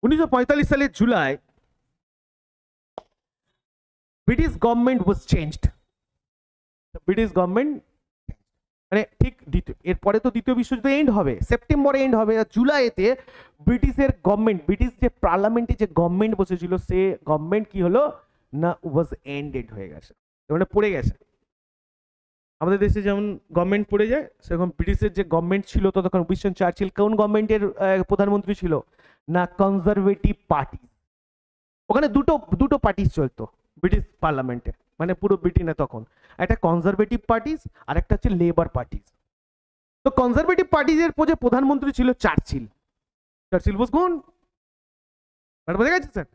1945 সালের July British government ওয়াজ changed. British government মানে ঠিক এরপরে তো দ্বিতীয় বিশ্বযুদ্ধ এন্ড হবে, সেপ্টেম্বরে এন্ড হবে, জুলাইতে ব্রিটিশের গভর্নমেন্ট, ব্রিটিশ যে পার্লামেন্টে যে গভর্নমেন্ট বসেছিল সে গভর্নমেন্ট কি হলো না ওয়াজ এন্ডেড হয়ে গেছে, মানে পড়ে গেছে। আমাদের দেশে যেমন গভর্নমেন্ট পড়ে যায় সেরকম ব্রিটিশের যে গভর্নমেন্ট ছিল ততক্ষণ উইনস্টন চার্চিল কোন গভর্নমেন্টের প্রধানমন্ত্রী ছিল না কনজারভেটিভ পার্টি। ওখানে দুটো পার্টি চলতো ব্রিটিশ পার্লামেন্টে, মানে পুরো ব্রিটেনে তখন একটা কনজারভেটিভ পার্টিস আর একটা হচ্ছে লেবার পার্টিস। তো কনজারভেটিভ পার্টিজের যে প্রধানমন্ত্রী ছিল চার্চিল, চার্চিল ওয়াজ গন, বোঝা গেছে স্যার?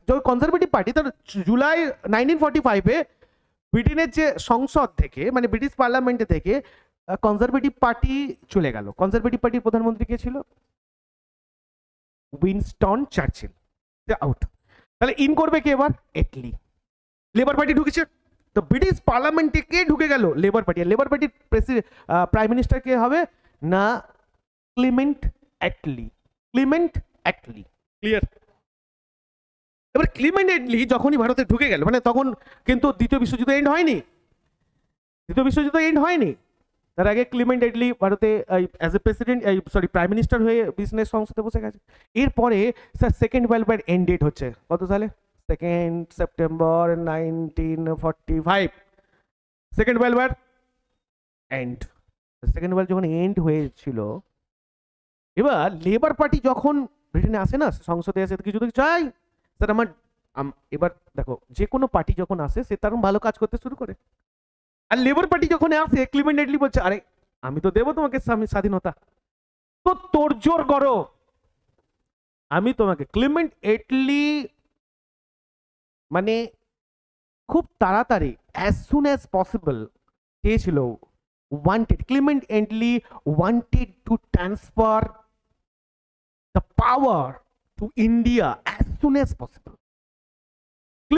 তো কনজারভেটিভ পার্টি তার জুলাই 1945-এ ব্রিটেনের যে সংসদ থেকে মানে ব্রিটিশ পার্লামেন্টে থেকে কনজারভেটিভ পার্টি চলে গেল। কনজারভেটিভ পার্টির প্রধানমন্ত্রী কে ছিল? Winston Churchill, out. তাহলে ইন করবে কে এবার? এটলি। লেবার পার্টি ঢুকেছে, তো ব্রিটিশ পার্লামেন্টে কে ঢুকে গেল? Labour party. লেবার পার্টির প্রাইম মিনিস্টার কে হবে না Clement Attlee. Clement Attlee, clear? এবার ক্লিমেন্ট অ্যাটলি যখনই ভারতে ঢুকে গেল, মানে তখন কিন্তু দ্বিতীয় বিশ্বযুদ্ধ এন্ড হয়নি, দ্বিতীয় বিশ্বযুদ্ধ এন্ড হয়নি। তার আগে ক্লিমেন্ট অ্যাটলি ভারতে as a president prime minister হয়ে বিজনেস সংসদে বসে গেছে। এরপরে sir second world war end date হচ্ছে কত সালে? 2 September 1945 second world war end. Second world যখন এন্ড হয়েছিল, এবার লেবার পার্টি যখন ব্রিটেনে আসে না সংসদে আসে কিছু তো চাই স্যার আমার। এবার দেখো যে কোনো পার্টি যখন আসে সে তার ভালো কাজ করতে শুরু করে, আর লেবার পার্টি যখন আসে ক্লিমেন্ট অ্যাটলি বলছে আরে আমি তো দেবো তোমাকে স্বাধীনতা, তো তোড়জোড় করো আমি তোমাকে। ক্লিমেন্ট অ্যাটলি মানে খুব তাড়াতাড়ি অ্যাজ সুন অ্যাজ পসিবল চেয়েছিল, wanted, Clement Attlee wanted to transfer the power to India as soon as possible.